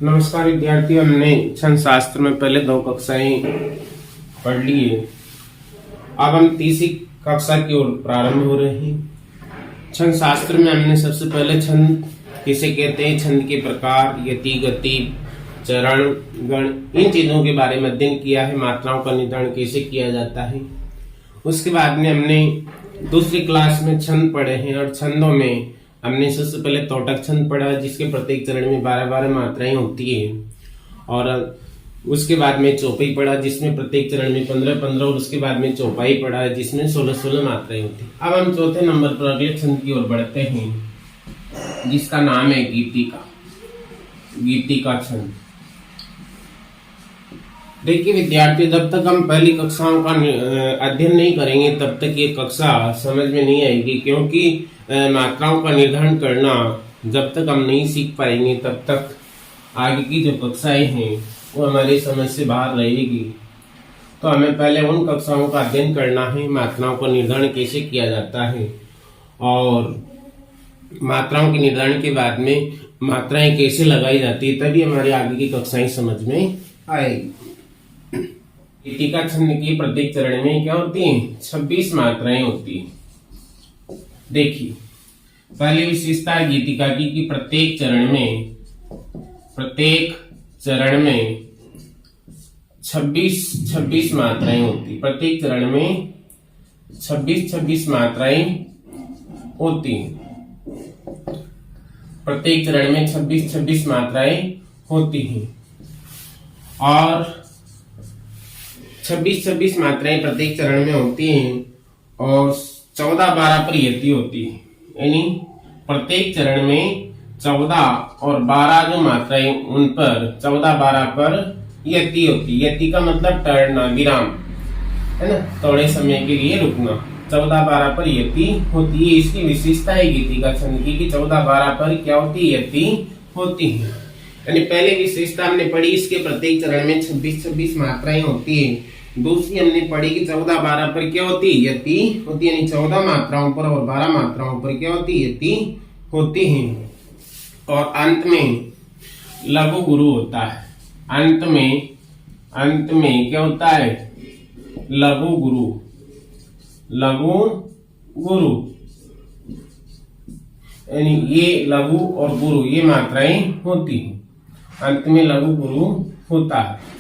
नमस्कार विद्यार्थियों, हमने छंद शास्त्र में पहले 2 कक्षाएं पढ़ ली है। अब हम तीसरी कक्षा की ओर प्रारंभ हो रहे हैं। छंद शास्त्र में हमने सबसे पहले छंद किसे कहते हैं, छंद के प्रकार, यति, गति, चरण, गण, इन चीजों के बारे में अध्ययन किया है। मात्राओं का निर्धारण कैसे किया जाता है। उसके बाद में हमने दूसरी क्लास में छंद पढ़े हैं और छंदों में हमने सबसे पहले तोटक छंद पढ़ा जिसके प्रत्येक चरण में 12-12 मात्राएं होती है, और उसके बाद में चौपाई पढ़ा जिसमें प्रत्येक चरण में 15-15, और उसके बाद में चौपाई पढ़ा जिसमें 16-16 मात्राएं होती है। अब हम चौथे नंबर पर अगले छंद की ओर बढ़ते हैं जिसका नाम है गीतिका। गीतिका छंद। देखिए विद्यार्थी, जब तक हम पहली कक्षाओं का अध्ययन नहीं करेंगे तब तक ये कक्षा समझ में नहीं आएगी, क्योंकि मात्राओं का निर्धारण करना जब तक हम नहीं सीख पाएंगे तब तक आगे की जो कक्षाएं हैं वो हमारी समझ से बाहर रहेगी। तो हमें पहले उन कक्षाओं का अध्ययन करना है, मात्राओं का निर्धारण कैसे किया जाता है, और मात्राओं के निर्धारण के बाद में मात्राएं कैसे लगाई जाती है, तभी हमारी आगे की कक्षाएं समझ में आएगी। गीतिका छंद की प्रत्येक चरण में क्या होती है, 26 मात्राएं होती है। देखिए, पहली विशेषता है गीतिका की कि प्रत्येक चरण में 26 मात्राएं होती। प्रत्येक चरण में 26 मात्राएं होती हैं। प्रत्येक चरण में 26 मात्राएं होती हैं, और 26 मात्राएं प्रत्येक चरण में होती हैं, और 14-12 पर यति होती है। यानी प्रत्येक चरण में 14 और 12 जो मात्राएं उन पर 14-12 पर यति होती है। यति का मतलब टरना, विराम, है ना, थोड़े समय के लिए रुकना। 14-12 पर यति होती है। इसकी विशेषता है गीतिका छंद की कि 14-12 पर क्या होती है, यति होती है। यानी पहले विशेषता हमने पढ़ी, इसके प्रत्येक चरण में 26 मात्राएं होती है। दूसरी हमने पढ़ी कि 14-12 पर क्या होती है, यति होती है। यानी 14 मात्राओं पर और 12 मात्राओं पर क्या होती है, यति होती है। और अंत में लघु गुरु होता है। अंत में क्या होता है, लघु गुरु। यानी ये लघु और गुरु ये मात्राएं होती हैं। अंत में लघु गुरु होता है।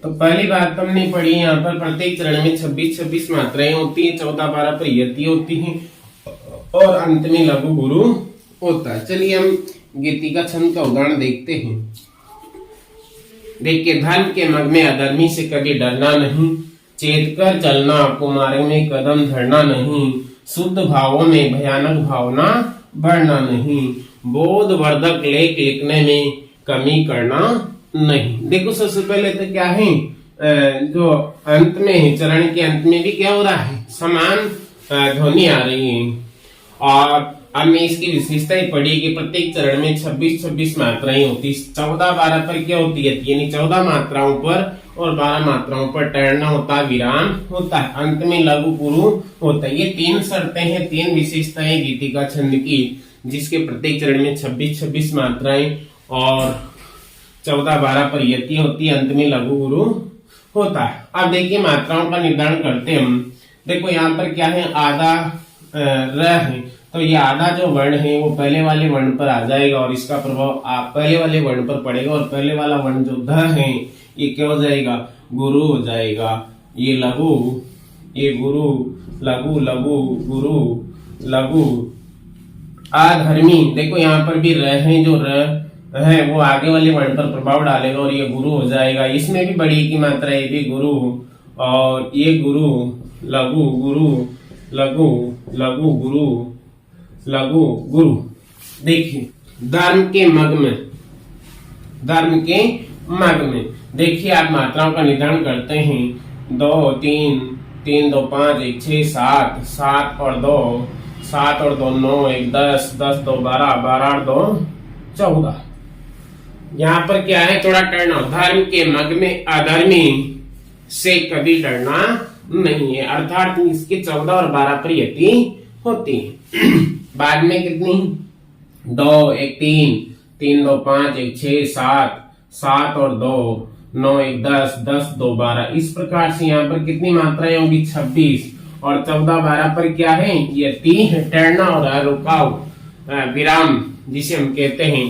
तो पहली बात हमने पढ़ी, यहाँ पर प्रत्येक चरण में 26 मात्राएं होती हैं, 14-12 पर यति होती हैं, और अंत में लघु गुरु होता है। चलिए हम गीतिका छंद का उदाहरण देखते हैं। देखिए, धर्म के मग में अधर्मी से कभी डरना नहीं, चेत कर चलना कुमार्ग में कदम धरना नहीं, शुद्ध भावों में भयानक भावना बढ़ना नहीं, बोध वर्धक लेख लिखने में कमी करना नहीं। देखो, सबसे पहले तो क्या है, जो अंत में है, चरण के अंत में भी क्या हो रहा है, समान ध्वनि आ रही है। और हमने इसकी विशेषताएं पढ़ी कि प्रत्येक चरण में 26 मात्राएं होती। 14-12 पर क्या होती है, यानी 14 मात्राओं पर और 12 मात्राओं पर टहलना होता है, विराम होता है। अंत में लघु गुरु होता है। ये 3 शर्तें हैं, 3 विशेषताएं गीतिका छंद की, जिसके प्रत्येक चरण में 26 मात्राएं और 14-12 पर यति होती है, अंत में लघु गुरु होता है। अब देखिए, मात्राओं का निर्धारण करते हैं हम। देखो यहाँ पर क्या है, आधा र है, तो ये आधा जो वर्ण है वो पहले वाले वर्ण पर आ जाएगा, और इसका प्रभाव पहले वाले वर्ण पर पड़ेगा, और पहले वाला वर्ण जो ध है ये क्या हो जाएगा, गुरु हो जाएगा। ये लघु, ये गुरु, लघु, लघु, गुरु, लघु। अधर्मी, देखो यहाँ पर भी र है, जो र है वो आगे वाले वर्ण पर प्रभाव डालेगा और ये गुरु हो जाएगा। इसमें भी बड़ी की मात्रा, ये भी गुरु, और ये गुरु, लघु, गुरु, लघु, लघु, गुरु, लघु, गुरु। देखिए, धर्म के मग में देखिए, आप मात्राओं का निर्धारण करते हैं। 2, 3, 3, 2, 5, 1, 6, 7, 7 और 2, 7 और 2, 9, 1, 10, 10, 2, 12, 12 और 2, 14। यहाँ पर क्या है, थोड़ा टरना। धर्म के मग में अधर्मी से कभी डरना नहीं है, अर्थात इसके 14 और 12 पर यति होती है। बाद में कितनी, 2, 1, 3, 3, 2, 5, 1, 6, 7, 7 और 2 9 1 10 10 2 12। इस प्रकार से यहाँ पर कितनी मात्राएं होगी 26 और 14 12 पर क्या है यति टहलना और रुकाव विराम जिसे हम कहते हैं,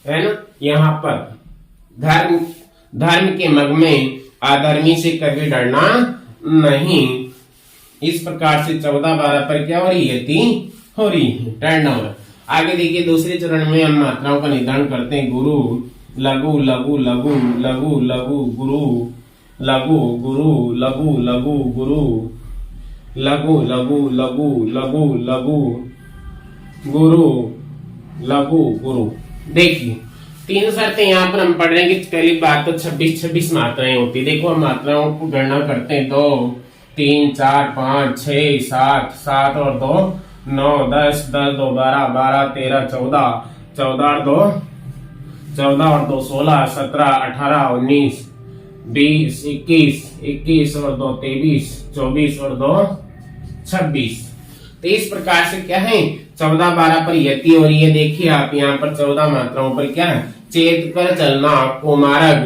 है ना। यहाँ पर धर्म के मग में अधर्मी से कभी डरना नहीं। इस प्रकार से 14 12 पर क्या हो रही है यति हो रही है टहलना हो रहा। आगे देखिए दूसरे चरण में हम मात्राओं का निदान करते हैं। गुरु लघु लघु लघु लघु लघु गुरु लघु गुरु लघु लघु गुरु लघु लघु लघु लघु लघु गुरु लघु गुरु। देखिए 3 शर्तें यहाँ पर हम पढ़ रहे हैं कि पहली बात तो 26 मात्राएं होती है। देखो हम मात्राओं को गणना करते हैं 2 3 4 5 6 7 7 और 2 9 10 10 2 12 12 13 14 14 और 2 14 और 2 16 17 18 19 20 21 21 और 2 23 24 और 2 26। तो इस प्रकार से क्या है 14 12 पर यति हो रही है। देखिए आप यहाँ पर 14 मात्राओं पर क्या है चेत कर चलना कुमारग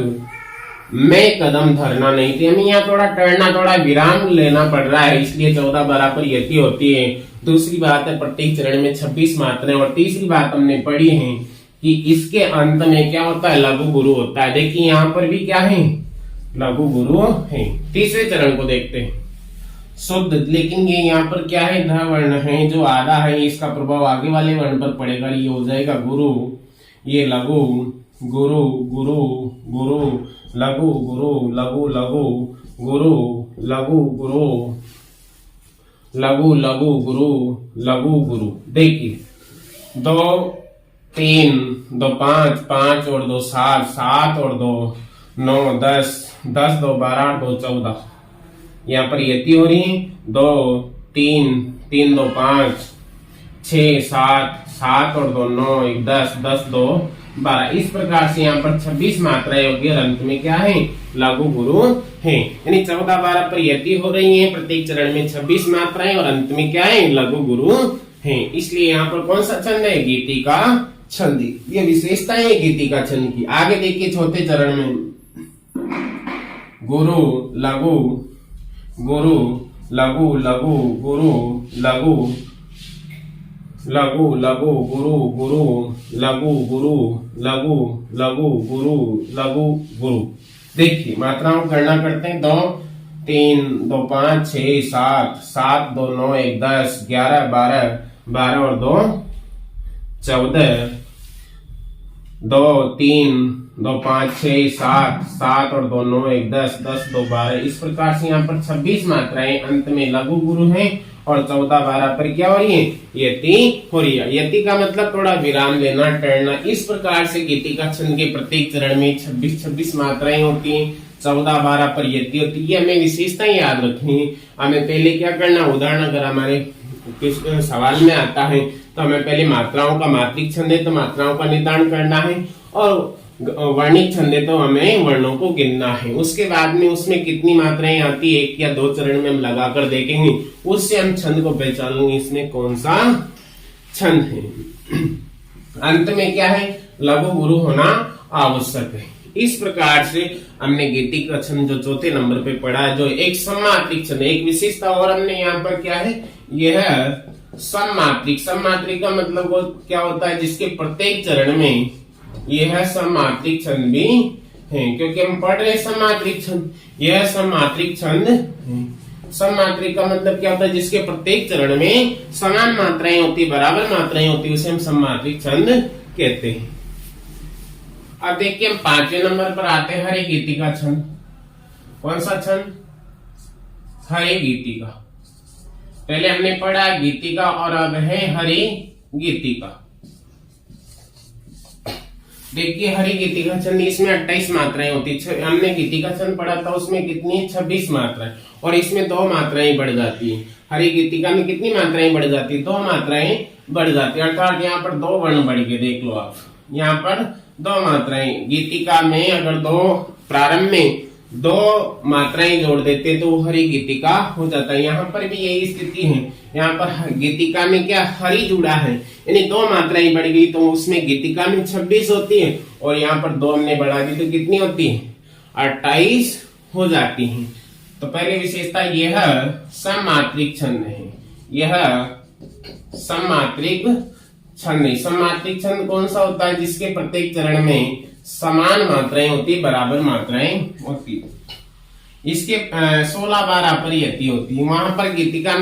में कदम धरना नहीं थी। हमें यहाँ थोड़ा टहलना थोड़ा विराम लेना पड़ रहा है, इसलिए 14 12 पर यति होती है। दूसरी बात है प्रत्येक चरण में 26 मात्राएं। और तीसरी बात हमने पढ़ी है कि इसके अंत में क्या होता है लघु गुरु होता है। देखिए यहाँ पर भी क्या है लघु गुरु है। तीसरे चरण को देखते हैं शुद्ध, लेकिन ये यहाँ पर क्या है ध वर्ण है जो आधा है, इसका प्रभाव आगे वाले वर्ण पर पड़ेगा, ये हो जाएगा गुरु। ये लघु गुरु गुरु गुरु लघु गुरु लघु लघु गुरु लघु गुरु लघु लघु गुरु लघु गुरु। देखिए 2 3 2 5 5 और 2 7 7 और 2 9 10 10 2 12 2 14। यहाँ पर यति हो रही है 2 3 3 2 5 6 7 7 और 2 9 1 10 10 2 12। इस प्रकार से यहाँ पर 26 मात्राएं होगी और अंत में क्या है लघु गुरु है। यानी 14 12 पर यति हो रही है, प्रत्येक चरण में 26 मात्राएं और अंत में क्या है लघु गुरु है। इसलिए यहाँ पर कौन सा छंद है गीति का छंद। ये विशेषता है गीति का छंद की। आगे देखिए चौथे चरण में गुरु लघु गुरु लघु लघु गुरु लघु लघु लघु गुरु गुरु लघु गुरु लघु लघु गुरु लघु गुरु। देखिए मात्राओं की गणना करते हैं 2 3 2 5 6 7 7 2 9 1 10 11 12 12 और 2 14 2 3 2 5 6 7 7 और 2 9 1 10 10 2 12। इस प्रकार से यहाँ पर 26 मात्राएं अंत में लघु गुरु हैं और 14 12 पर क्या हो रही है यति हो रही है। यति का मतलब थोड़ा विराम लेना टहलना। इस प्रकार से गीति का छंद के प्रत्येक चरण में 26 मात्राएं होती हैं। 14 12 पर यति होती है। हमें विशेषताएं याद रखनी है। हमें पहले क्या करना उदाहरण अगर हमारे सवाल में आता है तो हमें पहले मात्राओं का मात्रिक छंद है तो मात्राओं का निदान करना है और वर्णिक छंद है तो हमें वर्णों को गिनना है। उसके बाद में उसमें कितनी मात्राएं आती है 1 या 2 चरण में हम लगाकर देखेंगे, उससे हम छंद को पहचान लेंगे इसमें कौन सा छंद है। अंत में क्या है लघु गुरु होना आवश्यक है। इस प्रकार से हमने गीति का छंद जो चौथे नंबर पे पढ़ा है जो एक सममात्रिक छंद। एक विशेषता और हमने यहाँ पर क्या है यह सममात्रिक। सममात्रिक का मतलब वो क्या होता है जिसके प्रत्येक चरण में यह सममात्रिक छंद भी है, क्योंकि हम पढ़ रहे सममात्रिक छंद। यह सममात्रिक छंद है। सममात्रिक का मतलब क्या होता है जिसके प्रत्येक चरण में समान मात्राएं होती बराबर मात्राएं होती उसे हम सममात्रिक छंद कहते हैं। अब देखिए हम 5वें नंबर पर आते हैं हरे गीति का छंद। कौन सा छंद हरे गीति का। पहले हमने पढ़ा गीति का और अब है हरे गीति का। देखिए हरि गीति का छंद इसमें 28 मात्राएं होती है। हमने गीति का छंद पढ़ा था उसमें कितनी 26 मात्राएं और इसमें 2 मात्राएं बढ़ जाती है। हरि गीतिका में कितनी मात्राएं बढ़ जाती है 2 मात्राएं बढ़ जाती है, अर्थात यहाँ पर 2 वर्ण बढ़ गए। देख लो आप यहाँ पर 2 मात्राएं। गीतिका में अगर 2 प्रारंभ में दो मात्राएं जोड़ देते तो वो हरी गीतिका हो जाता है। यहाँ पर भी यही स्थिति है। यहाँ पर गीतिका में क्या हरी जुड़ा है, यानी दो मात्राएं बढ़ गई तो उसमें गीतिका में 26 होती है और यहाँ पर दो हमने बढ़ा दी तो कितनी होती है, 28 हो जाती है। तो पहले विशेषता यह सममात्रिक छंद है, यह सममात्रिक छंद है। सममात्रिक छंद कौन सा होता है, जिसके प्रत्येक चरण में समान मात्राएं होती है, बराबर मात्राएं होती है। इसके 16-12 पर यति होती है। वहां पर गीतिका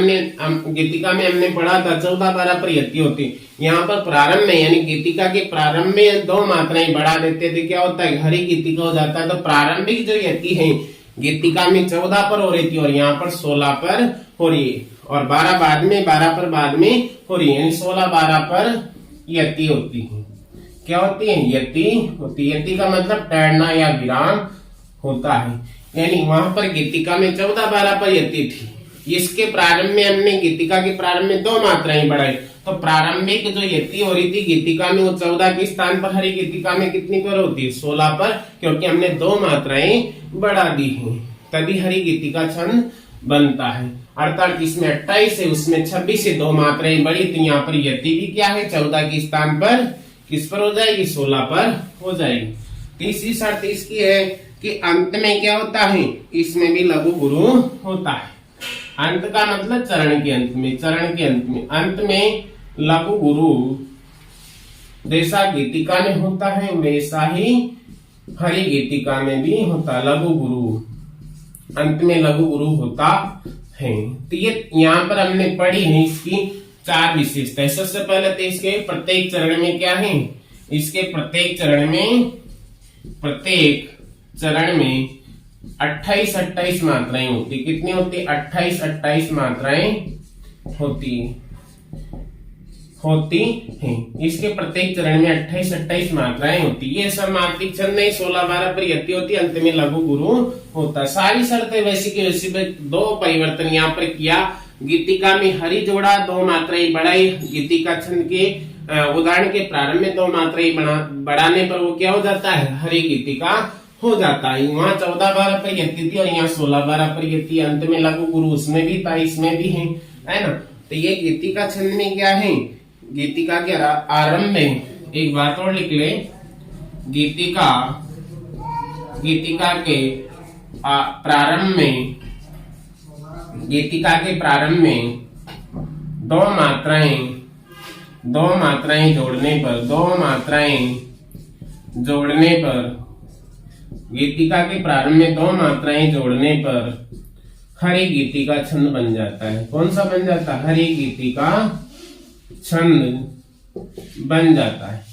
में हमने पढ़ा था 14-12 पर यति होती है। यहाँ पर प्रारंभ में यानी गीतिका के प्रारंभ में दो मात्राएं बढ़ा देते थे, क्या होता है, हरी गीतिका हो जाता है। तो प्रारंभिक जो यति है गीतिका में 14 पर हो रही थी और यहाँ पर 16 पर हो रही है, और 12 बाद में, 12 पर बाद में हो रही है, यानी 16-12 पर यति होती है। क्या होती है, यति होती है। यति का मतलब टहलना या विराम होता है। यानी वहां पर गीतिका में 14-12 पर यति थी, इसके प्रारंभ में हमने गीतिका के प्रारंभ में दो मात्राएं बढ़ाई, तो प्रारंभिक जो यति हो रही थी गीतिका में वो 14 के स्थान पर हरी गीतिका में कितनी पर होती है, 16 पर, क्योंकि हमने दो मात्राएं बढ़ा दी है, तभी हरी गीतिका छंद बनता है। अर्थात इसमें 28 है, उसमें 26 से दो मात्राएं बढ़ी, तो यहाँ पर यति भी क्या है, 14 के स्थान पर किस पर हो जाएगी, 16 पर हो जाएगी। तीसरी शर्त इसकी है कि अंत में क्या होता है, इसमें भी लघु गुरु होता है। अंत का मतलब चरण के अंत में, चरण के अंत में लघु गुरु जैसा गीतिका में होता है वैसा ही हरी गीतिका में भी होता है। लघु गुरु, अंत में लघु गुरु होता है। तो ये यहाँ पर हमने पढ़ी है इसकी 4 विशेषताएं। सबसे पहले तो इसके प्रत्येक चरण में क्या है, इसके प्रत्येक चरण में 28 मात्राएं होती। कितनी होती, 28 मात्राएं होती हैं। इसके प्रत्येक चरण में 28 मात्राएं होती। ये सब मात्रिक छंद नहीं, 16-12 पर यति होती, अंत में लघु गुरु होता। सारी शर्तें वैसी की वैसी, दो परिवर्तन यहाँ पर किया। गीतिका में हरी जोड़ा, दो मात्राएं बढ़ाई। गीतिका छंद के उदाहरण के प्रारंभ में दो मात्राएं बढ़ाने पर वो क्या हो जाता है, हरी गीतिका हो जाता है। वहां 14-12 पर यति थी और यहाँ 16-12 पर यति, अंत में लघु गुरु उसमें भी था, इसमें भी है ना। तो ये गीतिका छंद में क्या है, गीतिका के आरंभ में एक बात और लिख ले, गीतिका के प्रारंभ में, गीतिका के प्रारंभ में दो मात्राएं जोड़ने पर गीतिका के प्रारंभ में दो मात्राएं जोड़ने पर हरी गीतिका छंद बन जाता है। कौन सा बन जाता है, हरी गीतिका छंद बन जाता है।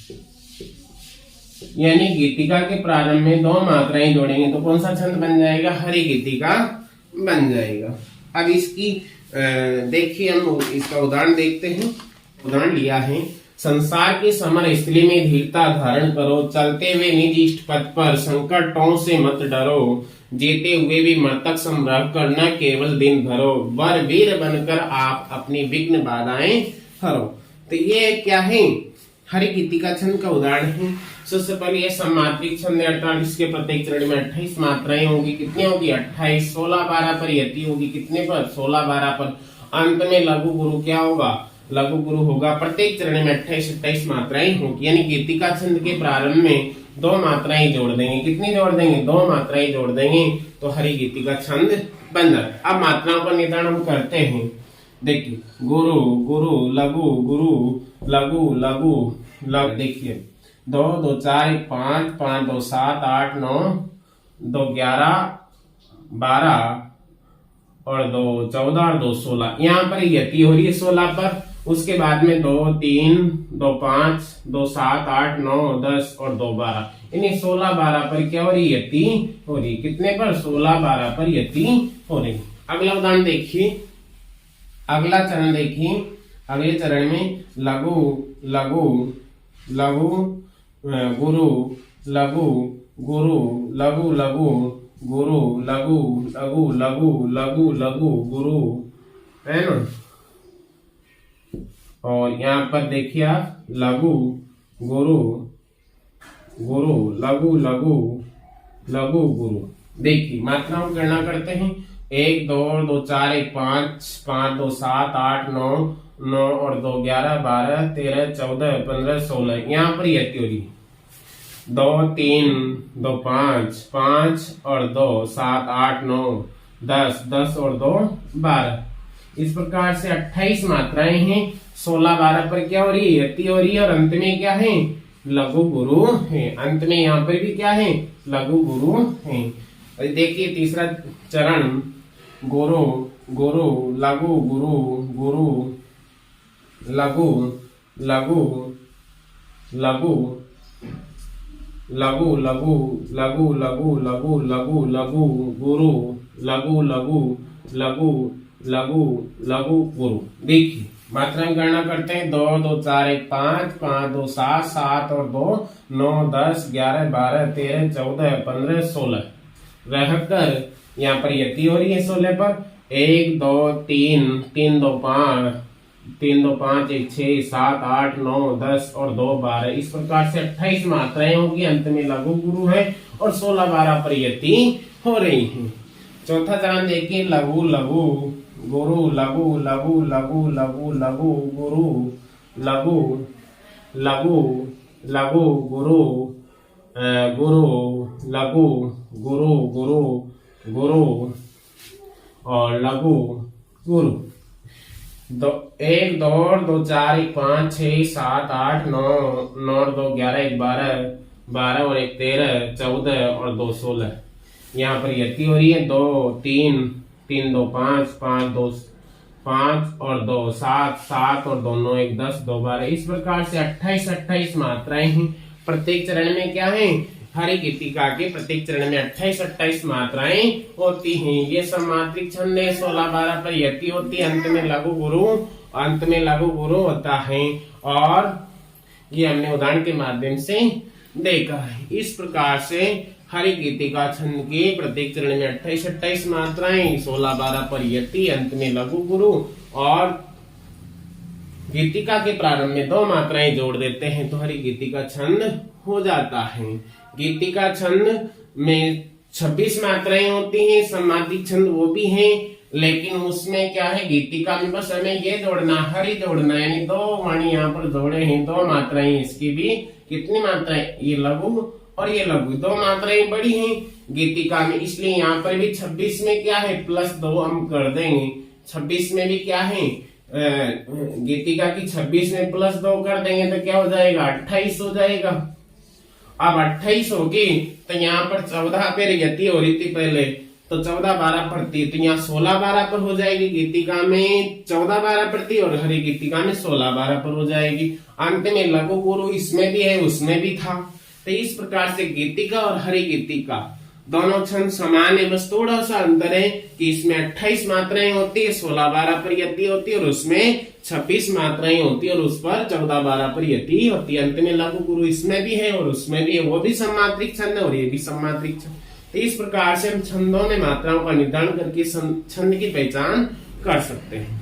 यानी गीतिका के प्रारंभ में दो मात्राएं जोड़ेंगे तो कौन सा छंद बन जाएगा, हरी गीतिका बन जाएगा। अब इसकी देखिए, हम इसका उदाहरण देखते हैं। उदाहरण लिया है, संसार की समर स्थली में धीरता धारण करो, चलते हुए निज इष्ट पथ पर संकटों से मत डरो, जीते हुए भी मृतक संग्रह कर न केवल दिन भरो, वर वीर बनकर आप अपनी विघ्न बाधाएं हरो। तो ये क्या है, हरी गीतिका छंद का उदाहरण है। सबसे पहले ये सममात्रिक छंद है, अर्थात इसके प्रत्येक चरण में 28 मात्राएं होगी। कितनी होगी, 28। 16-12 पर यति होगी, कितने पर, 16-12 पर। अंत में लघु गुरु क्या होगा, लघु गुरु होगा। प्रत्येक चरण में 28 मात्राएं होगी। यानी गीतिका छंद के प्रारंभ में दो मात्राएं जोड़ देंगे। कितनी जोड़ देंगे, दो मात्राएं जोड़ देंगे तो हरी गीतिका छंद बन जाता। अब मात्राओं का निर्धारण हम करते हैं। देखिए, गुरु गुरु लघु गुरु लघु लघु लघु। देखिए, 2 2 4 1 5 5 2 7 8 9 2 11 12 और 2 14 और 2 16। यहाँ पर यति हो रही है 16 पर। उसके बाद में 2 3 2 5 2 7 8 9 10 और 2 12। यानी 16-12 पर क्या हो रही है, यति हो रही। कितने पर, 16-12 पर यति हो रही। अगला उदाहरण देखिए, अगला चरण देखिए। अगले चरण में लघु लघु लघु गुरु लघु गुरु लघु लघु गुरु लघु लघु लघु लघु लघु गुरु, है ना। और यहाँ पर देखिए, लघु गुरु गुरु लघु लघु लघु गुरु, देखिए मात्राओं की गणना करते हैं। 1 2 और 2 4 1 5 5 2 7 8 9 9 और 2 11 12 13 14 15 16। यहाँ पर यह थ्योरी 2 3 2 5 5 और 2 7 8 9 10 10 और 2 12। इस प्रकार से 28 मात्राएं हैं। 16 12 पर क्या हो रही है, यति हो रही है, और अंत में क्या है, लघु गुरु है। अंत में यहाँ पर भी क्या है, लघु गुरु है। और देखिए तीसरा चरण, गुरु गुरु लघु गुरु गुरु लघु लघु लघु लघु लघु लघु लघु लघु लघु लघु गुरु लघु लघु लघु लघु लघु गुरु। देखिए मात्रा की गणना करते हैं। 2 2 4 1 5 5 2 7 7 और 2 9 10 11 12 13 14 15 16। रहकर यहाँ पर यति हो रही है 16 पर। 1 2 3 3 2 5 3 2 5 1 6 7 8 9 10 और 2 12। इस प्रकार से 28 मात्राएं होगी। अंत में लघु गुरु है और 16 12 पर यति हो रही है। चौथा चरण देखिए, लघु लघु गुरु लघु लघु लघु लघु लघु गुरु लघु लघु लघु गुरु गुरु लघु गुरु गुरु गुरु और लघु गुरु। 1 2 2 4 1 5 6 7 8 9 9 और 2 11 1 12 12 और 1 13 14 और 2 16। यहाँ पर यति हो रही है 2 3 3 2 5 5 2 5 और 2 7 7 और 2 9 1 10 2 12। इस प्रकार से 28 28 मात्राएं हैं। प्रत्येक चरण में क्या है, हरि गीतिका के प्रत्येक चरण में 28 28 मात्राएं होती हैं। ये सम्मात्रिक छंद है। 16 12 पर यति होती है, अंत में लघु गुरु, अंत में लघु गुरु होता है। और ये हमने उदाहरण के माध्यम से देखा है। इस प्रकार से हरि गीतिका छंद के प्रत्येक चरण में 28 28 मात्राएं, 16 12 पर यति, अंत में लघु गुरु, और गीतिका के प्रारंभ में 2 मात्राएं जोड़ देते हैं तो हरि गीतिका छंद हो जाता है। गीतिका छंद में 26 मात्राएं होती हैं। सम्मातिक छंद वो भी हैं, लेकिन उसमें क्या है, गीतिका में बस हमें ये जोड़ना, हरि जोड़ना, यानी 2 वाणी यहाँ पर जोड़े हैं, 2 मात्राएं। इसकी भी कितनी मात्राएं, ये लघु और ये लघु, 2 मात्राएं बड़ी हैं गीतिका में, इसलिए यहाँ पर भी 26 में क्या है, +2 हम कर देंगे। 26 में भी क्या है, गीतिका की 26 में +2 कर देंगे तो क्या हो जाएगा, 28 हो जाएगा। अब 28 होगी तो यहाँ पर 14 पर यति हो रही थी पहले, तो 14 12 पर थी, तो यहाँ 16 12 पर हो जाएगी। गीतिका में 14 12 पर थी और हरि गीतिका में 16 12 पर हो जाएगी। अंत में लघु गुरु इसमें भी है, उसमें भी था। तो इस प्रकार से गीतिका और हरि गीतिका दोनों छंद समान है, बस थोड़ा सा अंतर है कि इसमें 28 मात्राएं होती है, 16 12 पर यति होती है, और उसमें 26 मात्राएं होती है और उस पर 14 12 पर यति होती है। अंत में लघु गुरु इसमें भी है और उसमें भी है, वो भी सम्मात्रिक छंद है और ये भी सम्मात्रिक छंद। तो इस प्रकार से हम छंदों में मात्राओं का निर्धारण करके छंद की पहचान कर सकते हैं।